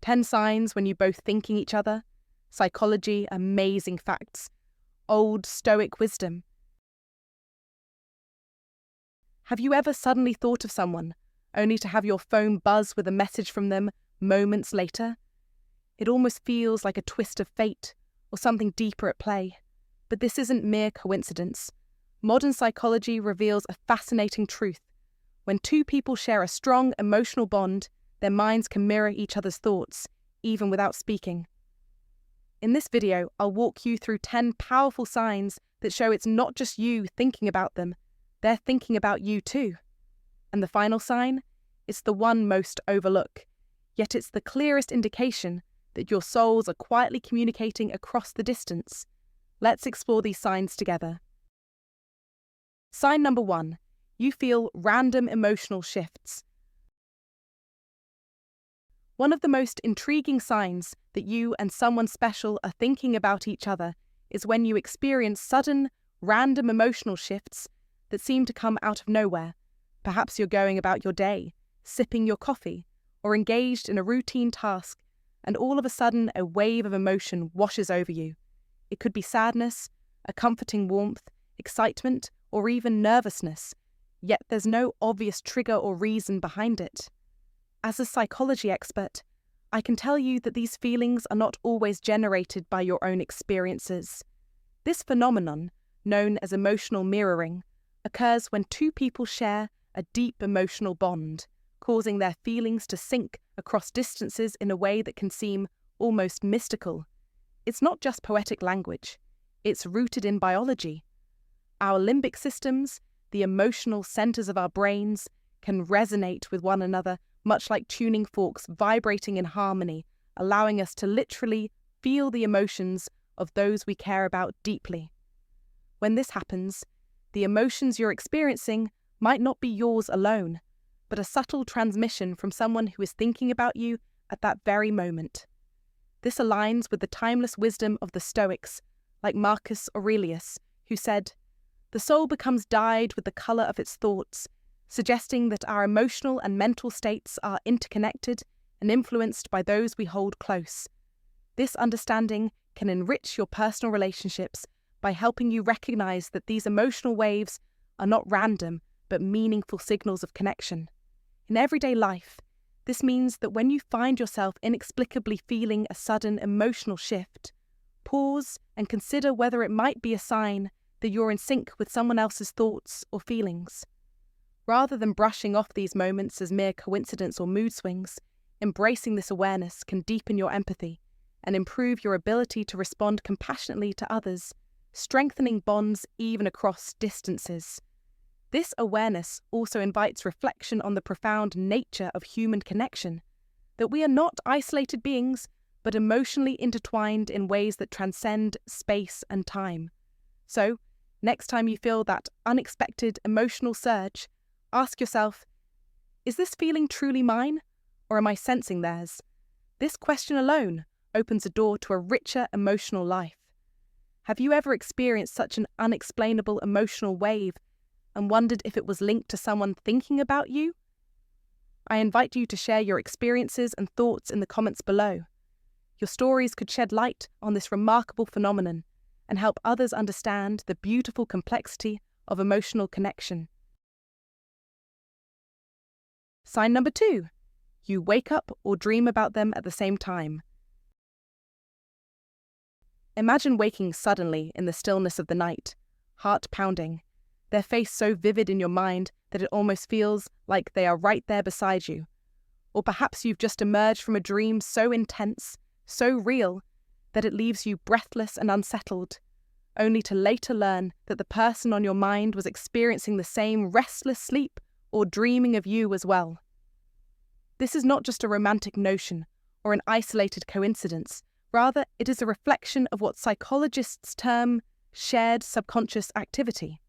10 signs when you both thinking each other. Psychology, amazing facts. Old Stoic wisdom. Have you ever suddenly thought of someone, only to have your phone buzz with a message from them moments later? It almost feels like a twist of fate or something deeper at play. But this isn't mere coincidence. Modern psychology reveals a fascinating truth. When two people share a strong emotional bond, their minds can mirror each other's thoughts, even without speaking. In this video, I'll walk you through 10 powerful signs that show it's not just you thinking about them, they're thinking about you too. And the final sign? It's the one most overlooked, yet it's the clearest indication that your souls are quietly communicating across the distance. Let's explore these signs together. Sign number 1. You feel random emotional shifts. One of the most intriguing signs that you and someone special are thinking about each other is when you experience sudden, random emotional shifts that seem to come out of nowhere. Perhaps you're going about your day, sipping your coffee, or engaged in a routine task, and all of a sudden a wave of emotion washes over you. It could be sadness, a comforting warmth, excitement, or even nervousness, yet there's no obvious trigger or reason behind it. As a psychology expert, I can tell you that these feelings are not always generated by your own experiences. This phenomenon, known as emotional mirroring, occurs when two people share a deep emotional bond, causing their feelings to sync across distances in a way that can seem almost mystical. It's not just poetic language, it's rooted in biology. Our limbic systems, the emotional centers of our brains, can resonate with one another much like tuning forks vibrating in harmony, allowing us to literally feel the emotions of those we care about deeply. When this happens, the emotions you're experiencing might not be yours alone, but a subtle transmission from someone who is thinking about you at that very moment. This aligns with the timeless wisdom of the Stoics, like Marcus Aurelius, who said, "The soul becomes dyed with the colour of its thoughts," suggesting that our emotional and mental states are interconnected and influenced by those we hold close. This understanding can enrich your personal relationships by helping you recognize that these emotional waves are not random but meaningful signals of connection. In everyday life, this means that when you find yourself inexplicably feeling a sudden emotional shift, pause and consider whether it might be a sign that you're in sync with someone else's thoughts or feelings. Rather than brushing off these moments as mere coincidence or mood swings, embracing this awareness can deepen your empathy and improve your ability to respond compassionately to others, strengthening bonds even across distances. This awareness also invites reflection on the profound nature of human connection, that we are not isolated beings, but emotionally intertwined in ways that transcend space and time. So, next time you feel that unexpected emotional surge, ask yourself, is this feeling truly mine, or am I sensing theirs? This question alone opens a door to a richer emotional life. Have you ever experienced such an unexplainable emotional wave and wondered if it was linked to someone thinking about you? I invite you to share your experiences and thoughts in the comments below. Your stories could shed light on this remarkable phenomenon and help others understand the beautiful complexity of emotional connection. Sign number 2. You wake up or dream about them at the same time. Imagine waking suddenly in the stillness of the night, heart pounding, their face so vivid in your mind that it almost feels like they are right there beside you. Or perhaps you've just emerged from a dream so intense, so real, that it leaves you breathless and unsettled, only to later learn that the person on your mind was experiencing the same restless sleep or dreaming of you as well. This is not just a romantic notion or an isolated coincidence. Rather, it is a reflection of what psychologists term shared subconscious activity.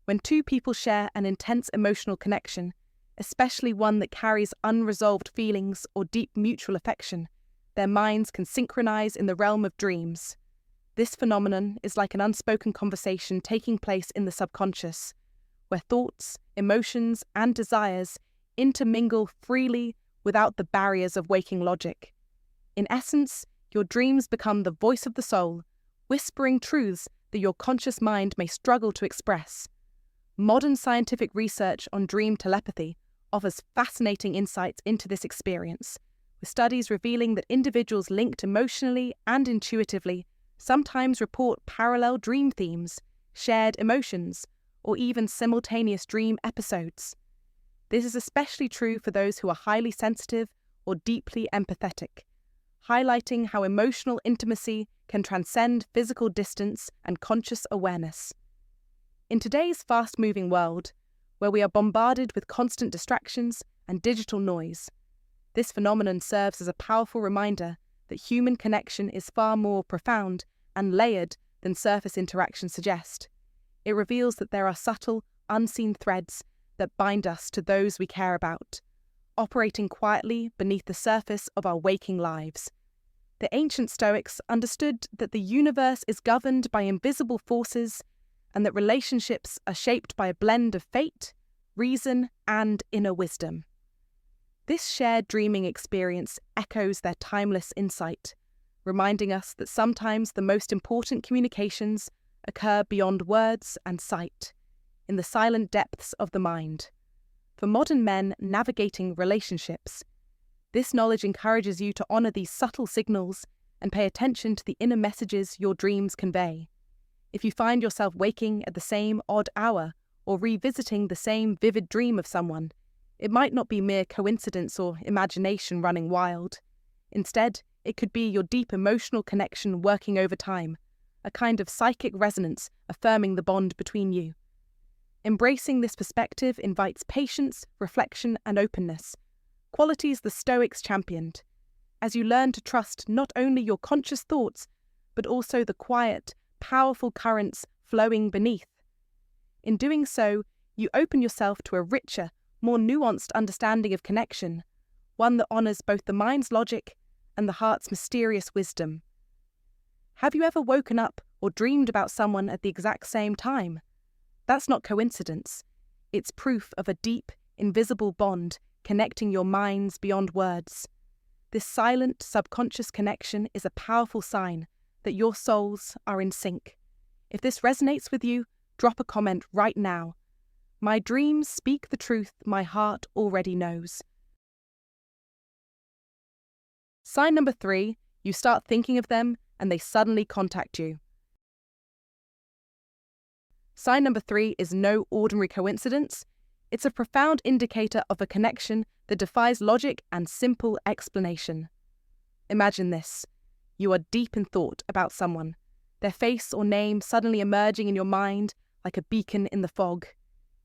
When two people share an intense emotional connection, especially one that carries unresolved feelings or deep mutual affection, their minds can synchronize in the realm of dreams. This phenomenon is like an unspoken conversation taking place in the subconscious, where thoughts, emotions, and desires intermingle freely without the barriers of waking logic. In essence, your dreams become the voice of the soul, whispering truths that your conscious mind may struggle to express. Modern scientific research on dream telepathy offers fascinating insights into this experience, with studies revealing that individuals linked emotionally and intuitively sometimes report parallel dream themes, shared emotions, or even simultaneous dream episodes. This is especially true for those who are highly sensitive or deeply empathetic, highlighting how emotional intimacy can transcend physical distance and conscious awareness. In today's fast-moving world, where we are bombarded with constant distractions and digital noise, this phenomenon serves as a powerful reminder that human connection is far more profound and layered than surface interactions suggest. It reveals that there are subtle, unseen threads that bind us to those we care about, operating quietly beneath the surface of our waking lives. The ancient Stoics understood that the universe is governed by invisible forces and that relationships are shaped by a blend of fate, reason, and inner wisdom. This shared dreaming experience echoes their timeless insight, reminding us that sometimes the most important communications occur beyond words and sight, in the silent depths of the mind. For modern men navigating relationships, this knowledge encourages you to honor these subtle signals and pay attention to the inner messages your dreams convey. If you find yourself waking at the same odd hour or revisiting the same vivid dream of someone, it might not be mere coincidence or imagination running wild. Instead, it could be your deep emotional connection working over time, a kind of psychic resonance affirming the bond between you. Embracing this perspective invites patience, reflection, and openness, qualities the Stoics championed, as you learn to trust not only your conscious thoughts, but also the quiet, powerful currents flowing beneath. In doing so, you open yourself to a richer, more nuanced understanding of connection, one that honors both the mind's logic and the heart's mysterious wisdom. Have you ever woken up or dreamed about someone at the exact same time? That's not coincidence. It's proof of a deep, invisible bond connecting your minds beyond words. This silent, subconscious connection is a powerful sign that your souls are in sync. If this resonates with you, drop a comment right now. My dreams speak the truth my heart already knows. Sign number 3, you start thinking of them and they suddenly contact you. Sign number 3 is no ordinary coincidence. It's a profound indicator of a connection that defies logic and simple explanation. Imagine this. You are deep in thought about someone, their face or name suddenly emerging in your mind like a beacon in the fog.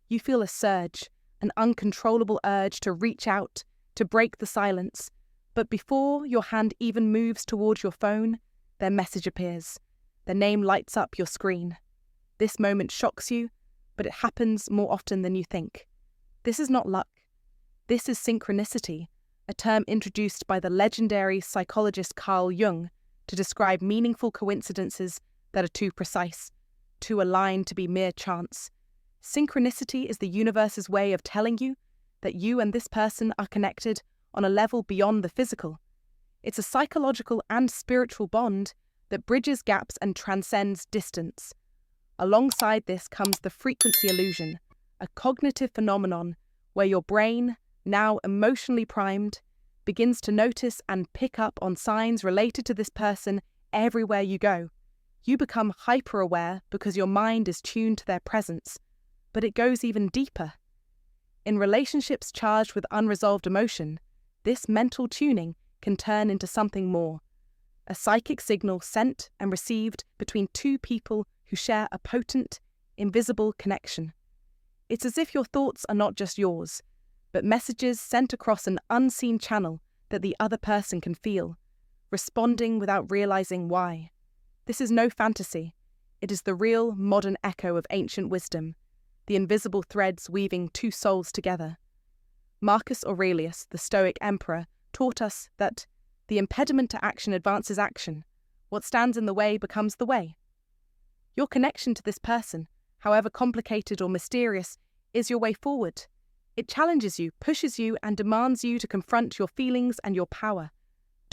You feel a surge, an uncontrollable urge to reach out, to break the silence. But before your hand even moves towards your phone, their message appears. Their name lights up your screen. This moment shocks you, but it happens more often than you think. This is not luck. This is synchronicity, a term introduced by the legendary psychologist Carl Jung to describe meaningful coincidences that are too precise, too aligned to be mere chance. Synchronicity is the universe's way of telling you that you and this person are connected on a level beyond the physical. It's a psychological and spiritual bond that bridges gaps and transcends distance. Alongside this comes the frequency illusion, a cognitive phenomenon where your brain, now emotionally primed, begins to notice and pick up on signs related to this person everywhere you go. You become hyper-aware because your mind is tuned to their presence, but it goes even deeper. In relationships charged with unresolved emotion, this mental tuning can turn into something more, a psychic signal sent and received between two people who share a potent, invisible connection. It's as if your thoughts are not just yours, but messages sent across an unseen channel that the other person can feel, responding without realizing why. This is no fantasy. It is the real modern echo of ancient wisdom, the invisible threads weaving two souls together. Marcus Aurelius, the Stoic emperor, taught us that the impediment to action advances action. What stands in the way becomes the way. Your connection to this person, however complicated or mysterious, is your way forward. It challenges you, pushes you, and demands you to confront your feelings and your power.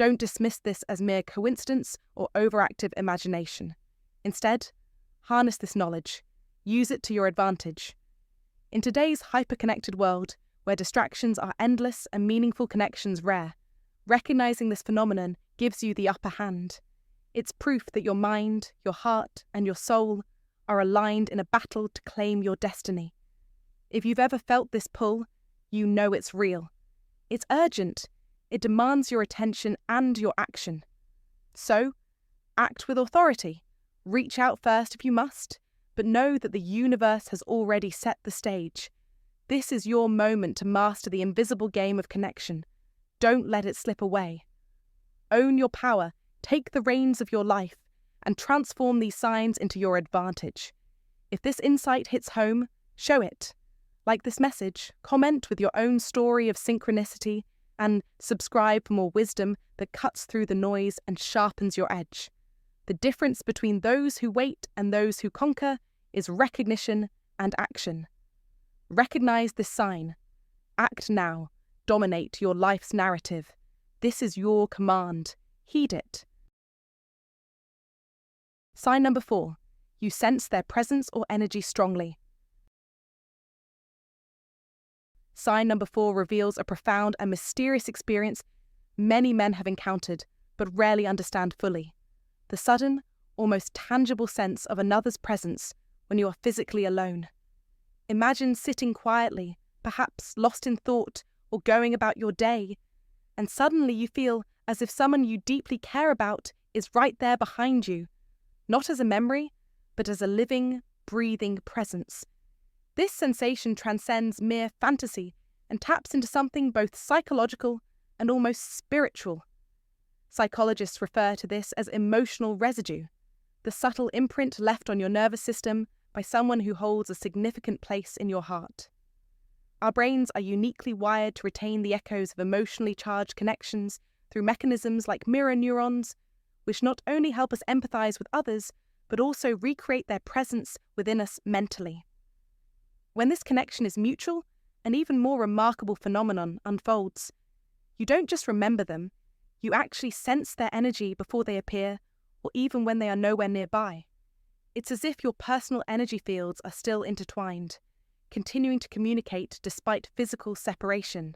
Don't dismiss this as mere coincidence or overactive imagination. Instead, harness this knowledge. Use it to your advantage. In today's hyper-connected world, where distractions are endless and meaningful connections rare, recognizing this phenomenon gives you the upper hand. It's proof that your mind, your heart, and your soul are aligned in a battle to claim your destiny. If you've ever felt this pull, you know it's real. It's urgent. It demands your attention and your action. So, act with authority. Reach out first if you must, but know that the universe has already set the stage. This is your moment to master the invisible game of connection. Don't let it slip away. Own your power, take the reins of your life, and transform these signs into your advantage. If this insight hits home, show it. Like this message, comment with your own story of synchronicity, and subscribe for more wisdom that cuts through the noise and sharpens your edge. The difference between those who wait and those who conquer is recognition and action. Recognize this sign. Act now. Dominate your life's narrative. This is your command. Heed it. Sign number 4. You sense their presence or energy strongly. Sign number 4 reveals a profound and mysterious experience many men have encountered, but rarely understand fully. The sudden, almost tangible sense of another's presence when you are physically alone. Imagine sitting quietly, perhaps lost in thought or going about your day, and suddenly you feel as if someone you deeply care about is right there behind you, not as a memory, but as a living, breathing presence. This sensation transcends mere fantasy and taps into something both psychological and almost spiritual. Psychologists refer to this as emotional residue, the subtle imprint left on your nervous system by someone who holds a significant place in your heart. Our brains are uniquely wired to retain the echoes of emotionally charged connections through mechanisms like mirror neurons, which not only help us empathize with others, but also recreate their presence within us mentally. When this connection is mutual, an even more remarkable phenomenon unfolds. You don't just remember them, you actually sense their energy before they appear, or even when they are nowhere nearby. It's as if your personal energy fields are still intertwined, continuing to communicate despite physical separation.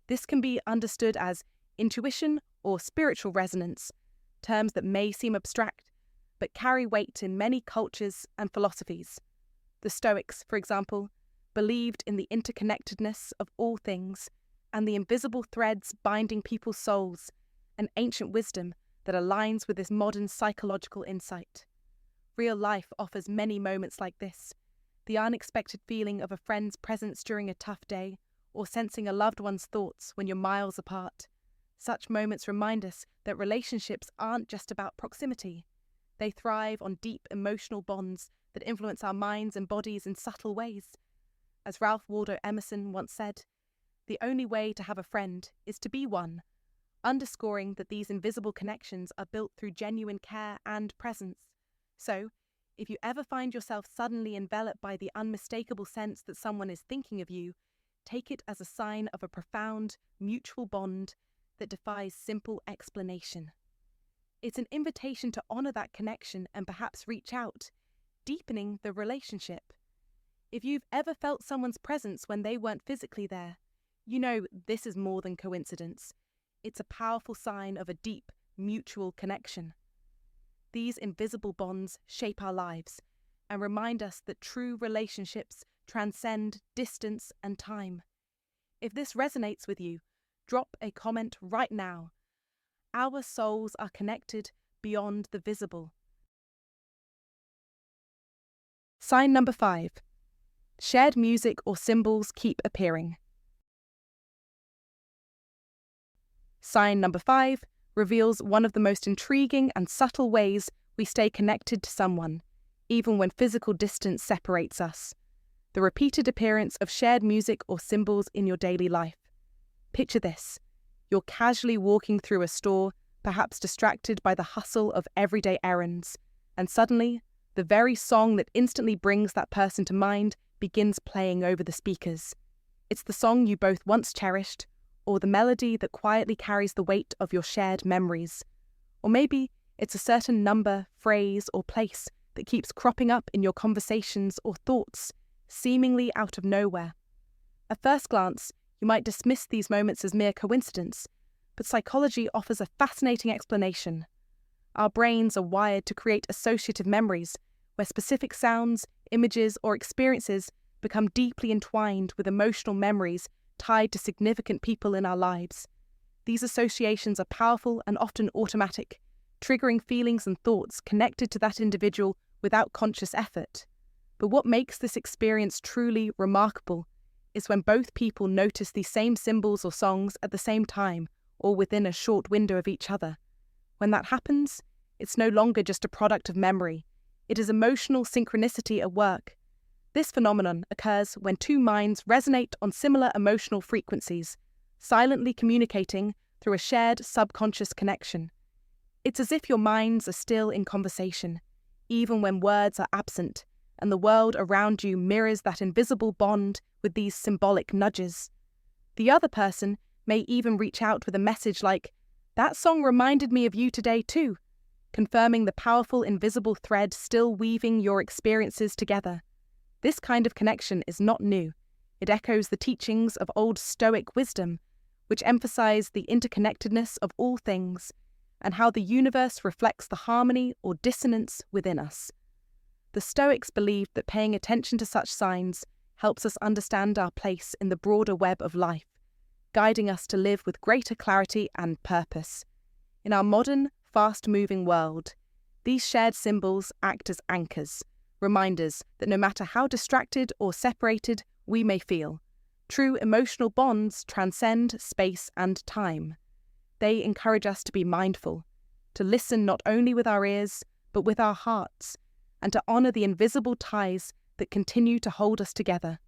This can be understood as intuition or spiritual resonance, terms that may seem abstract, but carry weight in many cultures and philosophies. The Stoics, for example, believed in the interconnectedness of all things and the invisible threads binding people's souls, an ancient wisdom that aligns with this modern psychological insight. Real life offers many moments like this, the unexpected feeling of a friend's presence during a tough day, or sensing a loved one's thoughts when you're miles apart. Such moments remind us that relationships aren't just about proximity. They thrive on deep emotional bonds that influence our minds and bodies in subtle ways. As Ralph Waldo Emerson once said, "The only way to have a friend is to be one," underscoring that these invisible connections are built through genuine care and presence. So, if you ever find yourself suddenly enveloped by the unmistakable sense that someone is thinking of you, take it as a sign of a profound, mutual bond that defies simple explanation. It's an invitation to honor that connection and perhaps reach out, deepening the relationship. If you've ever felt someone's presence when they weren't physically there, you know this is more than coincidence. It's a powerful sign of a deep, mutual connection. These invisible bonds shape our lives and remind us that true relationships transcend distance and time. If this resonates with you, drop a comment right now. Our souls are connected beyond the visible. Sign number 5. Shared music or symbols keep appearing. Sign number 5 reveals one of the most intriguing and subtle ways we stay connected to someone, even when physical distance separates us. The repeated appearance of shared music or symbols in your daily life. Picture this. You're casually walking through a store, perhaps distracted by the hustle of everyday errands, and suddenly, the very song that instantly brings that person to mind begins playing over the speakers. It's the song you both once cherished, or the melody that quietly carries the weight of your shared memories. Or maybe it's a certain number, phrase, or place that keeps cropping up in your conversations or thoughts, seemingly out of nowhere. At first glance, you might dismiss these moments as mere coincidence, but psychology offers a fascinating explanation. Our brains are wired to create associative memories, where specific sounds, images, or experiences become deeply entwined with emotional memories tied to significant people in our lives. These associations are powerful and often automatic, triggering feelings and thoughts connected to that individual without conscious effort. But what makes this experience truly remarkable is when both people notice these same symbols or songs at the same time or within a short window of each other. When that happens, it's no longer just a product of memory. It is emotional synchronicity at work. This phenomenon occurs when two minds resonate on similar emotional frequencies, silently communicating through a shared subconscious connection. It's as if your minds are still in conversation, even when words are absent, and the world around you mirrors that invisible bond with these symbolic nudges. The other person may even reach out with a message like, "That song reminded me of you today too," confirming the powerful invisible thread still weaving your experiences together. This kind of connection is not new. It echoes the teachings of Old Stoic wisdom, which emphasize the interconnectedness of all things and how the universe reflects the harmony or dissonance within us. The Stoics believed that paying attention to such signs helps us understand our place in the broader web of life, guiding us to live with greater clarity and purpose. In our modern, fast-moving world, these shared symbols act as anchors, reminders that no matter how distracted or separated we may feel, true emotional bonds transcend space and time. They encourage us to be mindful, to listen not only with our ears, but with our hearts, and to honor the invisible ties that continue to hold us together.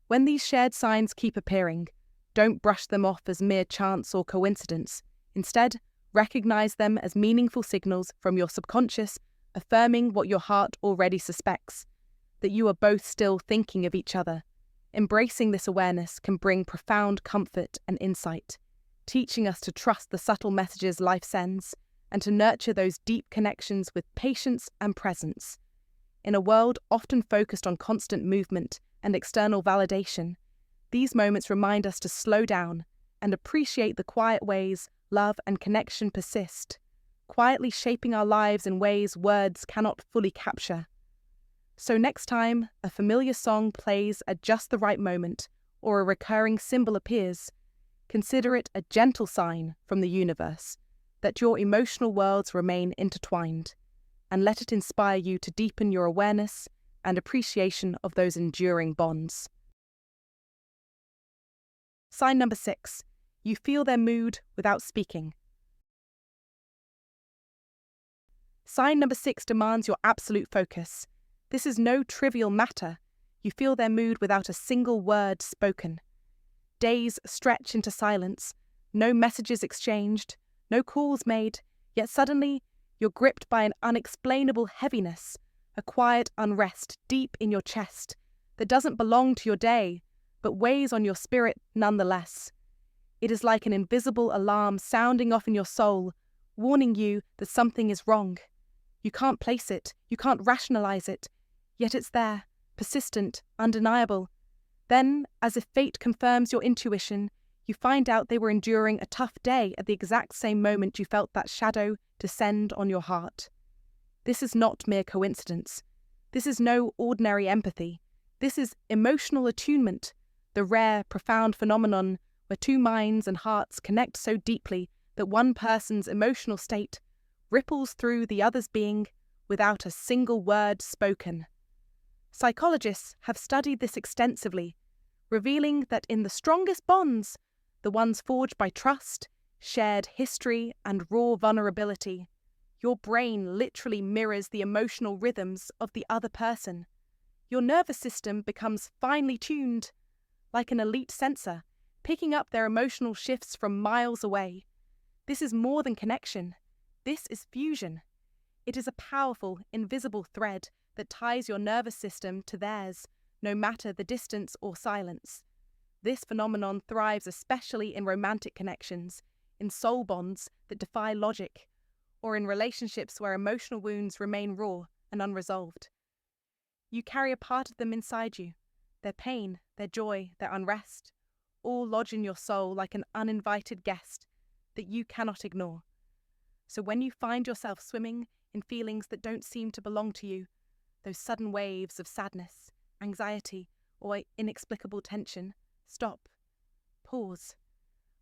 When these shared signs keep appearing, don't brush them off as mere chance or coincidence. Instead, recognize them as meaningful signals from your subconscious, affirming what your heart already suspects, that you are both still thinking of each other. Embracing this awareness can bring profound comfort and insight, teaching us to trust the subtle messages life sends and to nurture those deep connections with patience and presence. In a world often focused on constant movement and external validation, these moments remind us to slow down and appreciate the quiet ways love and connection persist, quietly shaping our lives in ways words cannot fully capture. So next time a familiar song plays at just the right moment or a recurring symbol appears, consider it a gentle sign from the universe that your emotional worlds remain intertwined, and let it inspire you to deepen your awareness and appreciation of those enduring bonds. Sign number 6. You feel their mood without speaking. Sign number 6 demands your absolute focus. This is no trivial matter. You feel their mood without a single word spoken. Days stretch into silence, no messages exchanged, no calls made, yet suddenly you're gripped by an unexplainable heaviness, a quiet unrest deep in your chest that doesn't belong to your day, but weighs on your spirit nonetheless. It is like an invisible alarm sounding off in your soul, warning you that something is wrong. You can't place it, you can't rationalize it, yet it's there, persistent, undeniable. Then, as if fate confirms your intuition, you find out they were enduring a tough day at the exact same moment you felt that shadow descend on your heart. This is not mere coincidence. This is no ordinary empathy. This is emotional attunement, the rare, profound phenomenon where two minds and hearts connect so deeply that one person's emotional state ripples through the other's being without a single word spoken. Psychologists have studied this extensively, revealing that in the strongest bonds, the ones forged by trust, shared history, and raw vulnerability, your brain literally mirrors the emotional rhythms of the other person. Your nervous system becomes finely tuned, like an elite sensor, picking up their emotional shifts from miles away. This is more than connection. This is fusion. It is a powerful, invisible thread that ties your nervous system to theirs, no matter the distance or silence. This phenomenon thrives especially in romantic connections, in soul bonds that defy logic, or in relationships where emotional wounds remain raw and unresolved. You carry a part of them inside you, their pain, their joy, their unrest, all lodge in your soul like an uninvited guest that you cannot ignore. So when you find yourself swimming in feelings that don't seem to belong to you, those sudden waves of sadness, anxiety, or inexplicable tension, stop, pause,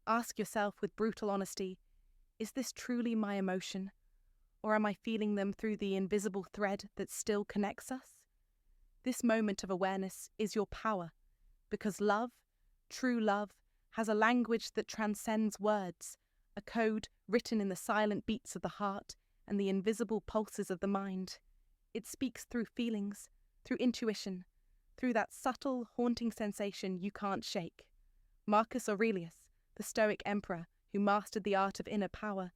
ask yourself with brutal honesty, is this truly my emotion, or am I feeling them through the invisible thread that still connects us? This moment of awareness is your power, because love, true love, has a language that transcends words, a code written in the silent beats of the heart and the invisible pulses of the mind. It speaks through feelings, through intuition, through that subtle, haunting sensation you can't shake. Marcus Aurelius, the Stoic emperor who mastered the art of inner power,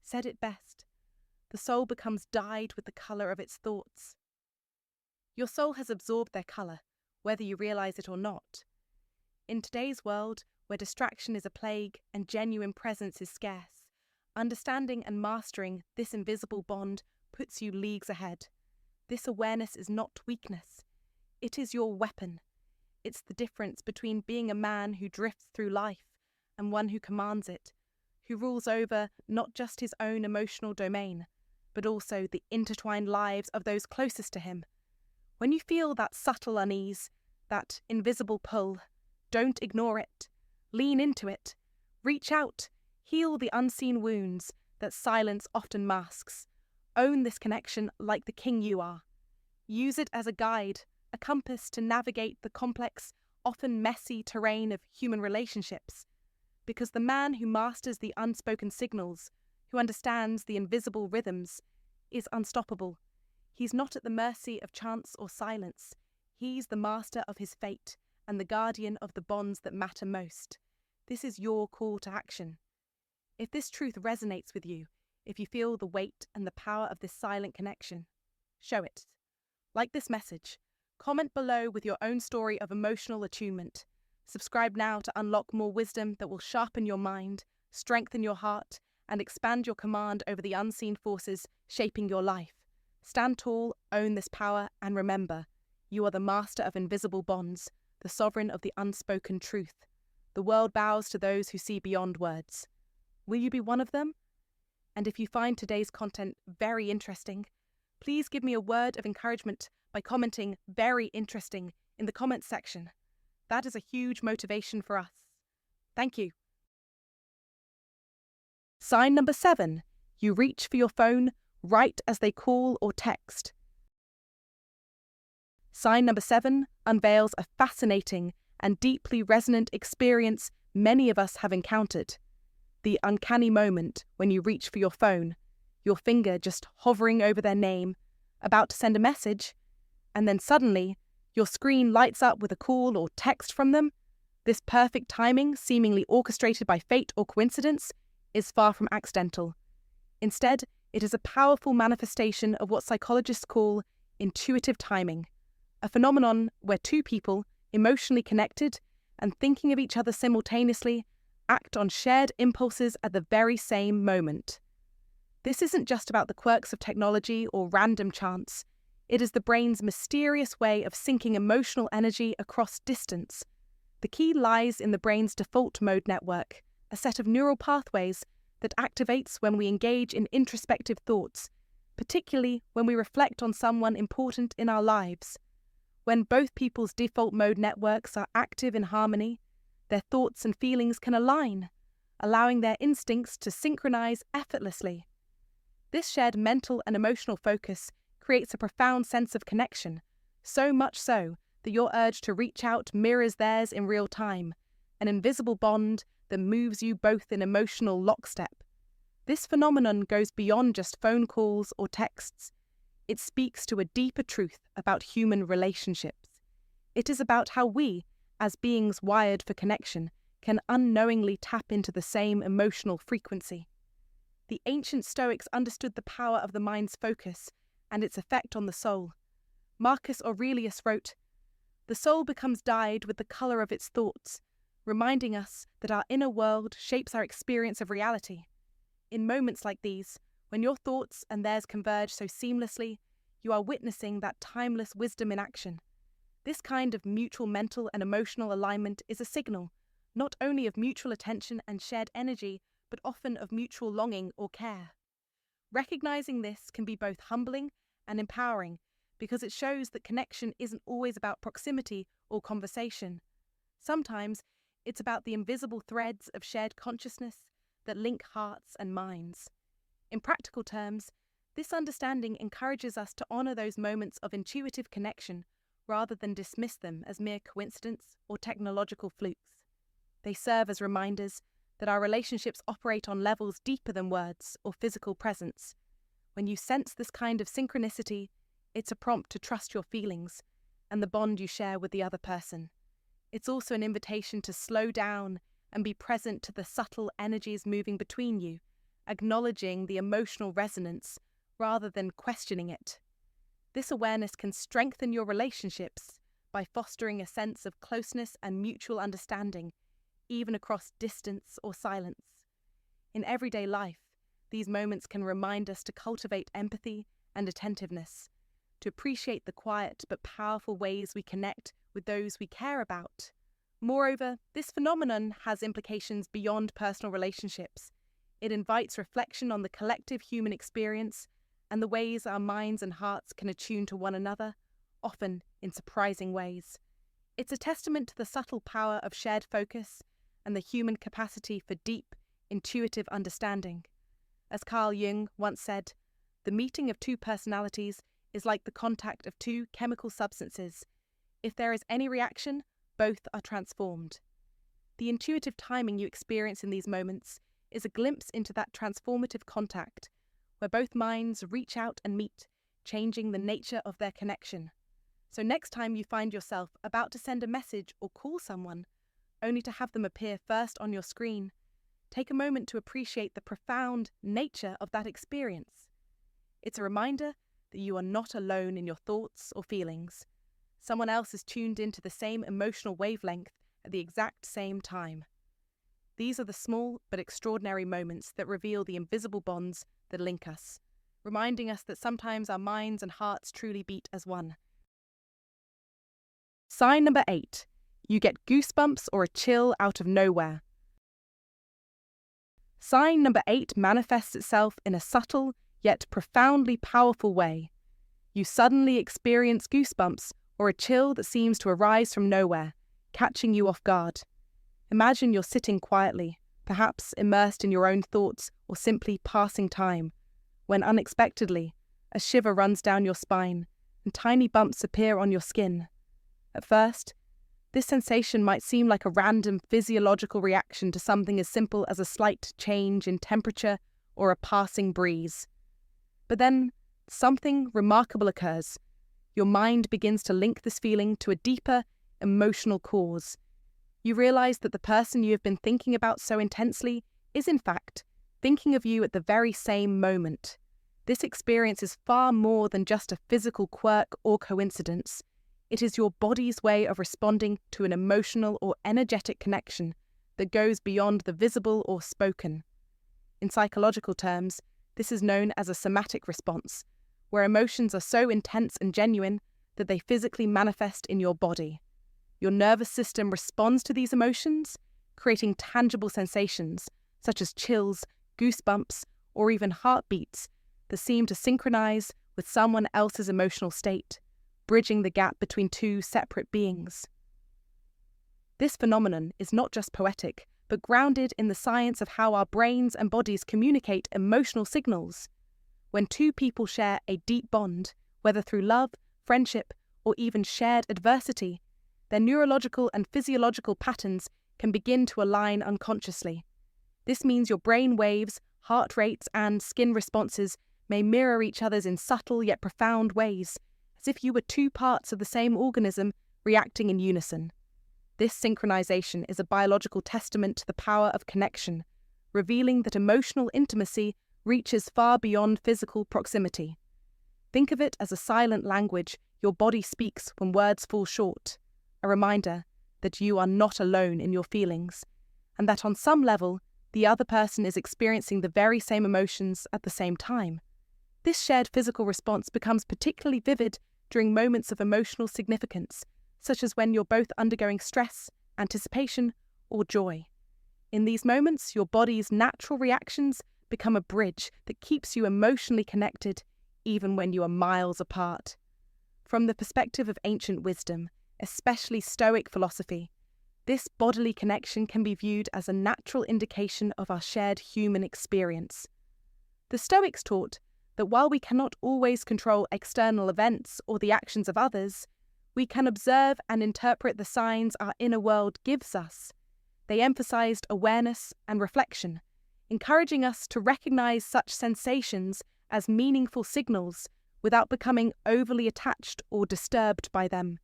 said it best: the soul becomes dyed with the colour of its thoughts. Your soul has absorbed their colour, whether you realise it or not. In today's world, where distraction is a plague and genuine presence is scarce, understanding and mastering this invisible bond puts you leagues ahead. This awareness is not weakness. It is your weapon. It's the difference between being a man who drifts through life and one who commands it, who rules over not just his own emotional domain, but also the intertwined lives of those closest to him. When you feel that subtle unease, that invisible pull, don't ignore it. Lean into it. Reach out. Heal the unseen wounds that silence often masks. Own this connection like the king you are. Use it as a guide, a compass to navigate the complex, often messy terrain of human relationships. Because the man who masters the unspoken signals, who understands the invisible rhythms, is unstoppable. He's not at the mercy of chance or silence. He's the master of his fate and the guardian of the bonds that matter most. This is your call to action. If this truth resonates with you, if you feel the weight and the power of this silent connection, show it. Like this message, comment below with your own story of emotional attunement. Subscribe now to unlock more wisdom that will sharpen your mind, strengthen your heart, and expand your command over the unseen forces shaping your life. Stand tall, own this power, and remember, you are the master of invisible bonds, the sovereign of the unspoken truth. The world bows to those who see beyond words. Will you be one of them? And if you find today's content very interesting, please give me a word of encouragement by commenting "very interesting" in the comments section. That is a huge motivation for us. Thank you. Sign number 7. You reach for your phone right as they call or text. Sign number 7 unveils a fascinating and deeply resonant experience many of us have encountered. The uncanny moment when you reach for your phone, your finger just hovering over their name, about to send a message, and then suddenly your screen lights up with a call or text from them. This perfect timing, seemingly orchestrated by fate or coincidence, is far from accidental. Instead, it is a powerful manifestation of what psychologists call intuitive timing, a phenomenon where two people, emotionally connected and thinking of each other simultaneously, act on shared impulses at the very same moment. This isn't just about the quirks of technology or random chance. It is the brain's mysterious way of syncing emotional energy across distance. The key lies in the brain's default mode network, a set of neural pathways that activates when we engage in introspective thoughts, particularly when we reflect on someone important in our lives. When both people's default mode networks are active in harmony, their thoughts and feelings can align, allowing their instincts to synchronize effortlessly. This shared mental and emotional focus creates a profound sense of connection, so much so that your urge to reach out mirrors theirs in real time, an invisible bond that moves you both in emotional lockstep. This phenomenon goes beyond just phone calls or texts. It speaks to a deeper truth about human relationships. It is about how we, as beings wired for connection, can unknowingly tap into the same emotional frequency. The ancient Stoics understood the power of the mind's focus and its effect on the soul. Marcus Aurelius wrote, "The soul becomes dyed with the colour of its thoughts. reminding us that our inner world shapes our experience of reality. In moments like these, when your thoughts and theirs converge so seamlessly, you are witnessing that timeless wisdom in action. This kind of mutual mental and emotional alignment is a signal, not only of mutual attention and shared energy, but often of mutual longing or care. Recognizing this can be both humbling and empowering because it shows that connection isn't always about proximity or conversation. Sometimes it's about the invisible threads of shared consciousness that link hearts and minds. In practical terms, this understanding encourages us to honor those moments of intuitive connection rather than dismiss them as mere coincidence or technological flukes. They serve as reminders that our relationships operate on levels deeper than words or physical presence. When you sense this kind of synchronicity, it's a prompt to trust your feelings and the bond you share with the other person. It's also an invitation to slow down and be present to the subtle energies moving between you, acknowledging the emotional resonance rather than questioning it. This awareness can strengthen your relationships by fostering a sense of closeness and mutual understanding, even across distance or silence. In everyday life, these moments can remind us to cultivate empathy and attentiveness, to appreciate the quiet but powerful ways we connect with those we care about. Moreover, this phenomenon has implications beyond personal relationships. It invites reflection on the collective human experience and the ways our minds and hearts can attune to one another, often in surprising ways. It's a testament to the subtle power of shared focus and the human capacity for deep, intuitive understanding. As Carl Jung once said, the meeting of two personalities is like the contact of two chemical substances. If there is any reaction, both are transformed. The intuitive timing you experience in these moments is a glimpse into that transformative contact, where both minds reach out and meet, changing the nature of their connection. So next time you find yourself about to send a message or call someone, only to have them appear first on your screen, take a moment to appreciate the profound nature of that experience. It's a reminder that you are not alone in your thoughts or feelings. Someone else is tuned into the same emotional wavelength at the exact same time. These are the small but extraordinary moments that reveal the invisible bonds that link us, reminding us that sometimes our minds and hearts truly beat as one. Sign number 8. You get goosebumps or a chill out of nowhere. Sign number 8 manifests itself in a subtle yet profoundly powerful way. You suddenly experience goosebumps or a chill that seems to arise from nowhere, catching you off guard. Imagine you're sitting quietly, perhaps immersed in your own thoughts or simply passing time, when unexpectedly, a shiver runs down your spine and tiny bumps appear on your skin. At first, this sensation might seem like a random physiological reaction to something as simple as a slight change in temperature or a passing breeze. But then, something remarkable occurs. Your mind begins to link this feeling to a deeper, emotional cause. You realize that the person you have been thinking about so intensely is, in fact, thinking of you at the very same moment. This experience is far more than just a physical quirk or coincidence. It is your body's way of responding to an emotional or energetic connection that goes beyond the visible or spoken. In psychological terms, this is known as a somatic response, where emotions are so intense and genuine that they physically manifest in your body. Your nervous system responds to these emotions, creating tangible sensations such as chills, goosebumps, or even heartbeats that seem to synchronize with someone else's emotional state, bridging the gap between two separate beings. This phenomenon is not just poetic, but grounded in the science of how our brains and bodies communicate emotional signals. When two people share a deep bond, whether through love, friendship, or even shared adversity, their neurological and physiological patterns can begin to align unconsciously. This means your brain waves, heart rates, and skin responses may mirror each other's in subtle yet profound ways, as if you were two parts of the same organism reacting in unison. This synchronization is a biological testament to the power of connection, revealing that emotional intimacy reaches far beyond physical proximity. Think of it as a silent language your body speaks when words fall short, a reminder that you are not alone in your feelings, and that on some level, the other person is experiencing the very same emotions at the same time. This shared physical response becomes particularly vivid during moments of emotional significance, such as when you're both undergoing stress, anticipation, or joy. In these moments, your body's natural reactions become a bridge that keeps you emotionally connected, even when you are miles apart. From the perspective of ancient wisdom, especially Stoic philosophy, this bodily connection can be viewed as a natural indication of our shared human experience. The Stoics taught that while we cannot always control external events or the actions of others, we can observe and interpret the signs our inner world gives us. They emphasized awareness and reflection, encouraging us to recognize such sensations as meaningful signals without becoming overly attached or disturbed by them.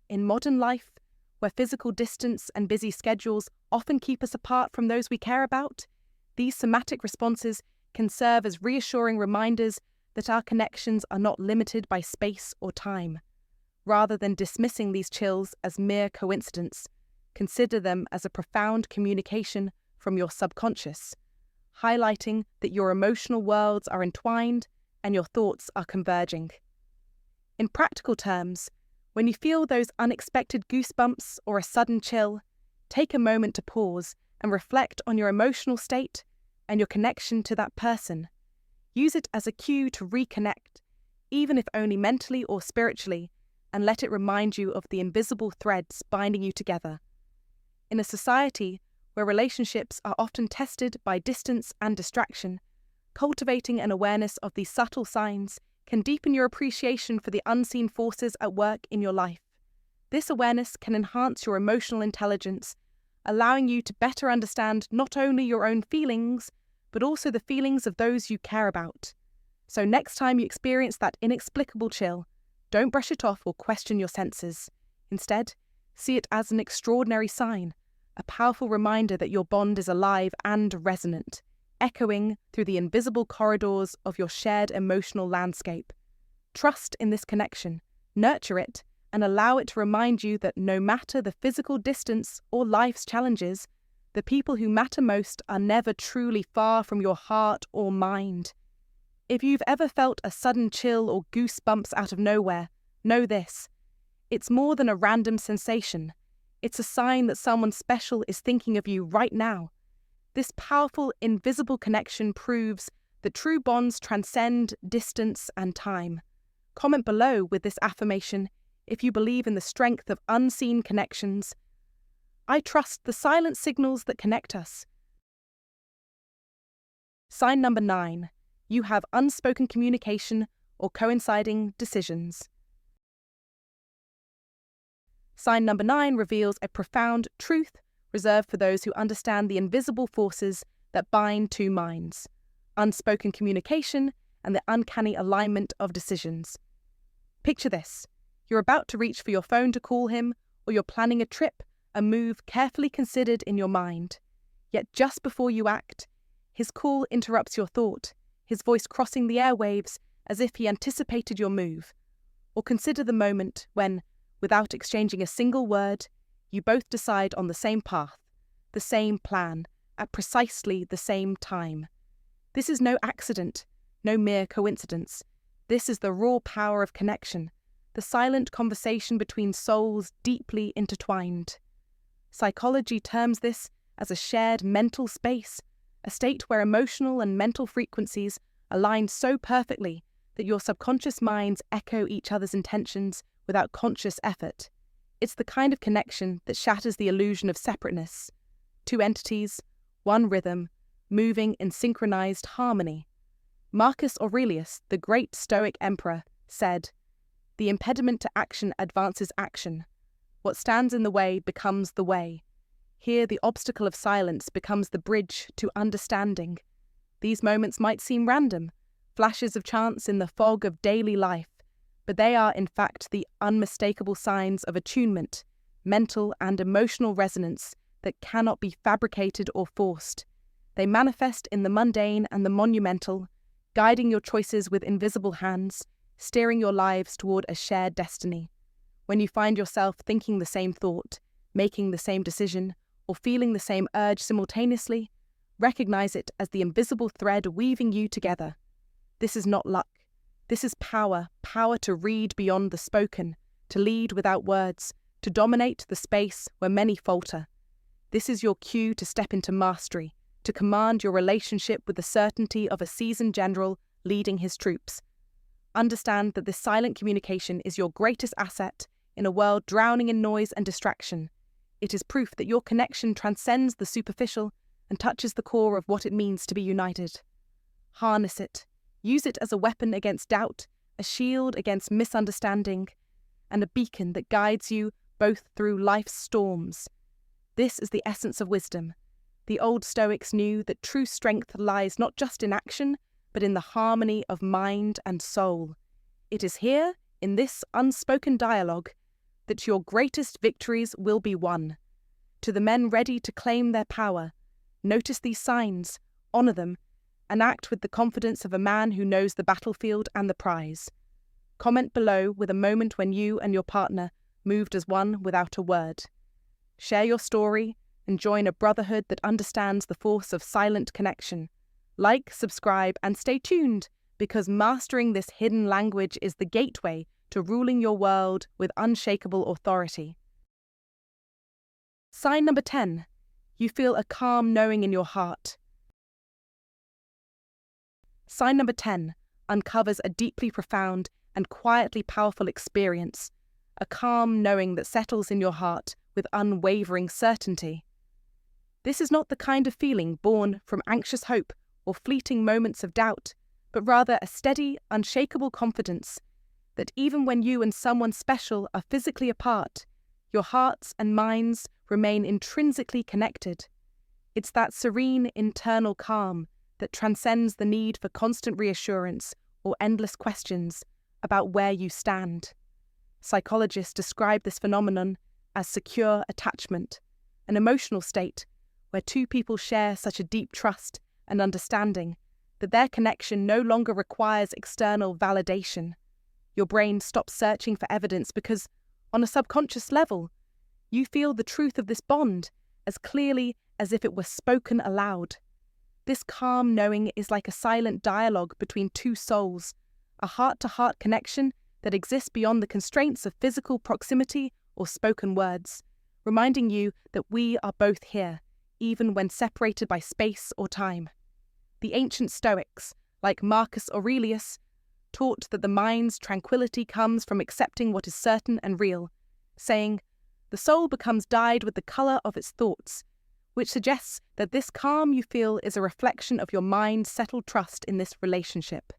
In modern life, where physical distance and busy schedules often keep us apart from those we care about, these somatic responses can serve as reassuring reminders that our connections are not limited by space or time. Rather than dismissing these chills as mere coincidence, consider them as a profound communication from your subconscious, highlighting that your emotional worlds are entwined and your thoughts are converging. In practical terms, when you feel those unexpected goosebumps or a sudden chill, take a moment to pause and reflect on your emotional state and your connection to that person. Use it as a cue to reconnect, even if only mentally or spiritually, and let it remind you of the invisible threads binding you together. In a society where relationships are often tested by distance and distraction, cultivating an awareness of these subtle signs can deepen your appreciation for the unseen forces at work in your life. This awareness can enhance your emotional intelligence, allowing you to better understand not only your own feelings, but also the feelings of those you care about. So next time you experience that inexplicable chill, don't brush it off or question your senses. Instead, see it as an extraordinary sign, a powerful reminder that your bond is alive and resonant, echoing through the invisible corridors of your shared emotional landscape. Trust in this connection, nurture it, and allow it to remind you that no matter the physical distance or life's challenges, the people who matter most are never truly far from your heart or mind. If you've ever felt a sudden chill or goosebumps out of nowhere, know this: it's more than a random sensation. It's a sign that someone special is thinking of you right now. This powerful, invisible connection proves that true bonds transcend distance and time. Comment below with this affirmation if you believe in the strength of unseen connections. I trust the silent signals that connect us. Sign number 9. You have unspoken communication or coinciding decisions. Sign number 9 reveals a profound truth reserved for those who understand the invisible forces that bind two minds, unspoken communication and the uncanny alignment of decisions. Picture this: you're about to reach for your phone to call him, or you're planning a trip, a move carefully considered in your mind. Yet just before you act, his call interrupts your thought, his voice crossing the airwaves as if he anticipated your move. Or consider the moment when, without exchanging a single word, you both decide on the same path, the same plan, at precisely the same time. This is no accident, no mere coincidence. This is the raw power of connection, the silent conversation between souls deeply intertwined. Psychology terms this as a shared mental space, a state where emotional and mental frequencies align so perfectly that your subconscious minds echo each other's intentions without conscious effort. It's the kind of connection that shatters the illusion of separateness. Two entities, one rhythm, moving in synchronized harmony. Marcus Aurelius, the great Stoic emperor, said, "The impediment to action advances action. What stands in the way becomes the way. Here the obstacle of silence becomes the bridge to understanding." These moments might seem random, flashes of chance in the fog of daily life, but they are in fact the unmistakable signs of attunement, mental and emotional resonance that cannot be fabricated or forced. They manifest in the mundane and the monumental, guiding your choices with invisible hands, steering your lives toward a shared destiny. When you find yourself thinking the same thought, making the same decision, or feeling the same urge simultaneously, recognize it as the invisible thread weaving you together. This is not luck. This is power, power to read beyond the spoken, to lead without words, to dominate the space where many falter. This is your cue to step into mastery, to command your relationship with the certainty of a seasoned general leading his troops. Understand that this silent communication is your greatest asset in a world drowning in noise and distraction. It is proof that your connection transcends the superficial and touches the core of what it means to be united. Harness it. Use it as a weapon against doubt, a shield against misunderstanding, and a beacon that guides you both through life's storms. This is the essence of wisdom. The old Stoics knew that true strength lies not just in action, but in the harmony of mind and soul. It is here, in this unspoken dialogue, that your greatest victories will be won. To the men ready to claim their power, notice these signs, honour them, and act with the confidence of a man who knows the battlefield and the prize. Comment below with a moment when you and your partner moved as one without a word. Share your story and join a brotherhood that understands the force of silent connection. Like, subscribe, and stay tuned, because mastering this hidden language is the gateway to ruling your world with unshakable authority. Sign number 10. You feel a calm knowing in your heart. Sign number 10 uncovers a deeply profound and quietly powerful experience, a calm knowing that settles in your heart with unwavering certainty. This is not the kind of feeling born from anxious hope or fleeting moments of doubt, but rather a steady, unshakable confidence that even when you and someone special are physically apart, your hearts and minds remain intrinsically connected. It's that serene internal calm that transcends the need for constant reassurance or endless questions about where you stand. Psychologists describe this phenomenon as secure attachment, an emotional state where two people share such a deep trust and understanding that their connection no longer requires external validation. Your brain stops searching for evidence because, on a subconscious level, you feel the truth of this bond as clearly as if it were spoken aloud. This calm knowing is like a silent dialogue between two souls, a heart-to-heart connection that exists beyond the constraints of physical proximity or spoken words, reminding you that we are both here, even when separated by space or time. The ancient Stoics, like Marcus Aurelius, taught that the mind's tranquility comes from accepting what is certain and real, saying, "The soul becomes dyed with the colour of its thoughts," which suggests that this calm you feel is a reflection of your mind's settled trust in this relationship.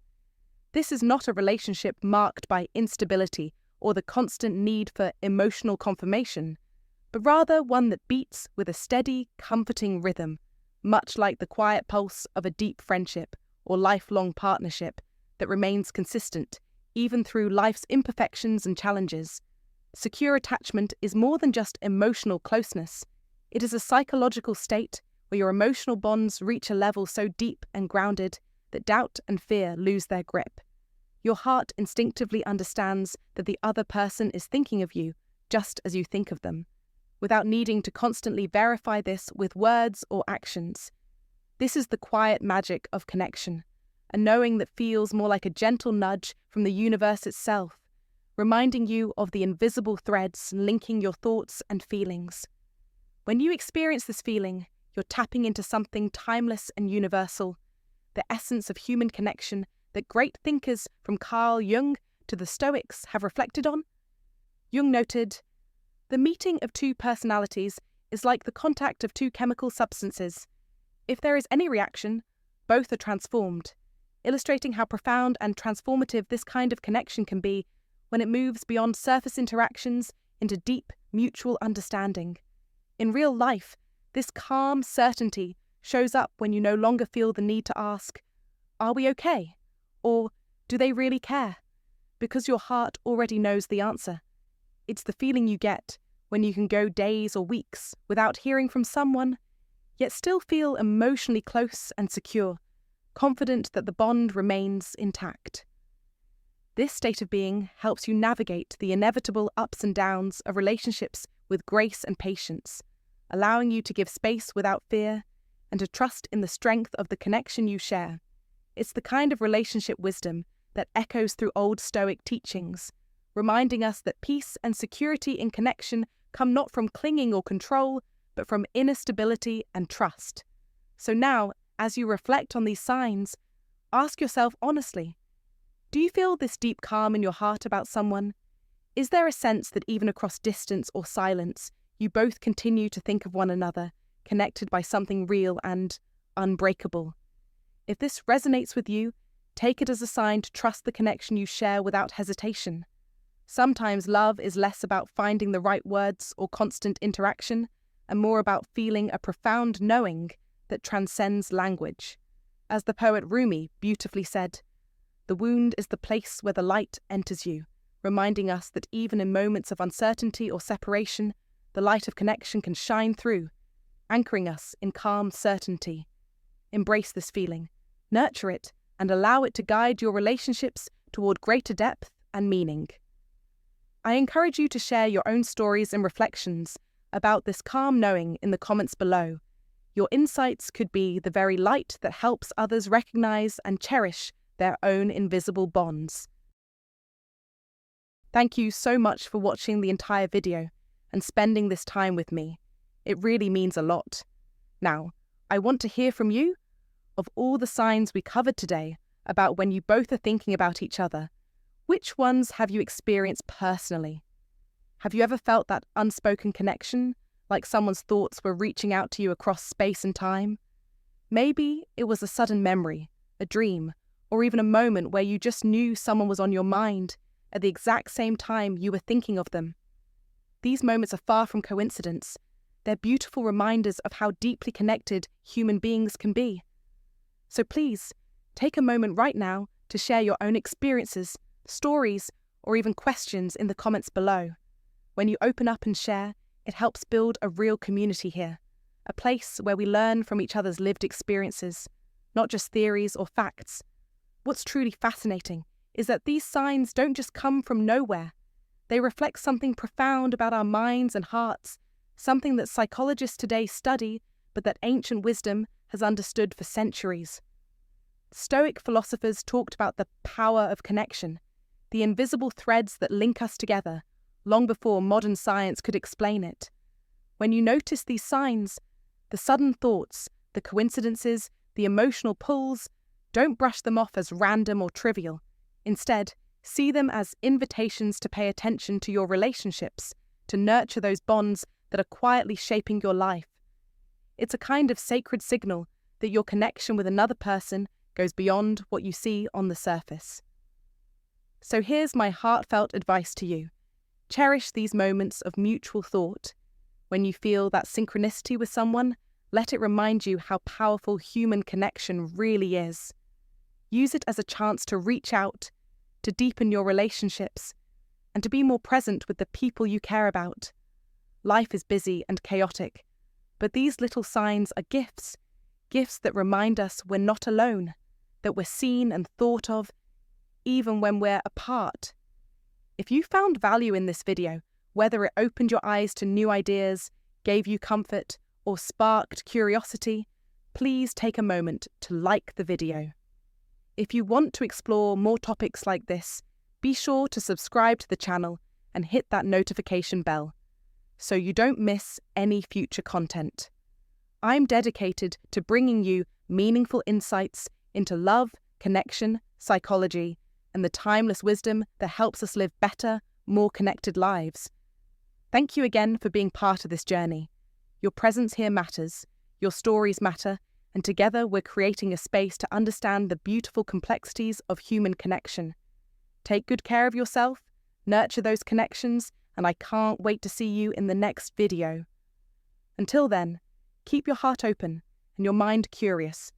This is not a relationship marked by instability or the constant need for emotional confirmation, but rather one that beats with a steady, comforting rhythm, much like the quiet pulse of a deep friendship or lifelong partnership that remains consistent even through life's imperfections and challenges. Secure attachment is more than just emotional closeness. It is a psychological state where your emotional bonds reach a level so deep and grounded that doubt and fear lose their grip. Your heart instinctively understands that the other person is thinking of you just as you think of them, without needing to constantly verify this with words or actions. This is the quiet magic of connection, a knowing that feels more like a gentle nudge from the universe itself, reminding you of the invisible threads linking your thoughts and feelings. When you experience this feeling, you're tapping into something timeless and universal, the essence of human connection that great thinkers from Carl Jung to the Stoics have reflected on. Jung noted, "The meeting of two personalities is like the contact of two chemical substances. If there is any reaction, both are transformed," illustrating how profound and transformative this kind of connection can be when it moves beyond surface interactions into deep mutual understanding. In real life, this calm certainty shows up when you no longer feel the need to ask, "Are we okay?" or "Do they really care?" because your heart already knows the answer. It's the feeling you get when you can go days or weeks without hearing from someone, yet still feel emotionally close and secure, confident that the bond remains intact. This state of being helps you navigate the inevitable ups and downs of relationships with grace and patience, allowing you to give space without fear and to trust in the strength of the connection you share. It's the kind of relationship wisdom that echoes through Old Stoic teachings, reminding us that peace and security in connection come not from clinging or control, but from inner stability and trust. So now, as you reflect on these signs, ask yourself honestly, do you feel this deep calm in your heart about someone? Is there a sense that even across distance or silence, you both continue to think of one another, connected by something real and unbreakable? If this resonates with you, take it as a sign to trust the connection you share without hesitation. Sometimes love is less about finding the right words or constant interaction, and more about feeling a profound knowing that transcends language. As the poet Rumi beautifully said, "The wound is the place where the light enters you," reminding us that even in moments of uncertainty or separation, the light of connection can shine through, anchoring us in calm certainty. Embrace this feeling, nurture it, and allow it to guide your relationships toward greater depth and meaning. I encourage you to share your own stories and reflections about this calm knowing in the comments below. Your insights could be the very light that helps others recognize and cherish their own invisible bonds. Thank you so much for watching the entire video and spending this time with me. It really means a lot. Now, I want to hear from you. Of all the signs we covered today about when you both are thinking about each other, which ones have you experienced personally? Have you ever felt that unspoken connection, like someone's thoughts were reaching out to you across space and time? Maybe it was a sudden memory, a dream, or even a moment where you just knew someone was on your mind at the exact same time you were thinking of them. These moments are far from coincidence. They're beautiful reminders of how deeply connected human beings can be. So please, take a moment right now to share your own experiences, stories, or even questions in the comments below. When you open up and share, it helps build a real community here, a place where we learn from each other's lived experiences, not just theories or facts. What's truly fascinating is that these signs don't just come from nowhere. They reflect something profound about our minds and hearts, something that psychologists today study, but that ancient wisdom has understood for centuries. Stoic philosophers talked about the power of connection, the invisible threads that link us together, long before modern science could explain it. When you notice these signs, the sudden thoughts, the coincidences, the emotional pulls, don't brush them off as random or trivial. Instead, see them as invitations to pay attention to your relationships, to nurture those bonds that are quietly shaping your life. It's a kind of sacred signal that your connection with another person goes beyond what you see on the surface. So here's my heartfelt advice to you. Cherish these moments of mutual thought. When you feel that synchronicity with someone, let it remind you how powerful human connection really is. Use it as a chance to reach out, to deepen your relationships, and to be more present with the people you care about. Life is busy and chaotic, but these little signs are gifts that remind us we're not alone, that we're seen and thought of, even when we're apart. If you found value in this video, whether it opened your eyes to new ideas, gave you comfort, or sparked curiosity, please take a moment to like the video. If you want to explore more topics like this, be sure to subscribe to the channel and hit that notification bell so you don't miss any future content. I'm dedicated to bringing you meaningful insights into love, connection, psychology, and the timeless wisdom that helps us live better, more connected lives. Thank you again for being part of this journey. Your presence here matters, your stories matter, and together we're creating a space to understand the beautiful complexities of human connection. Take good care of yourself, nurture those connections, and I can't wait to see you in the next video. Until then, keep your heart open and your mind curious.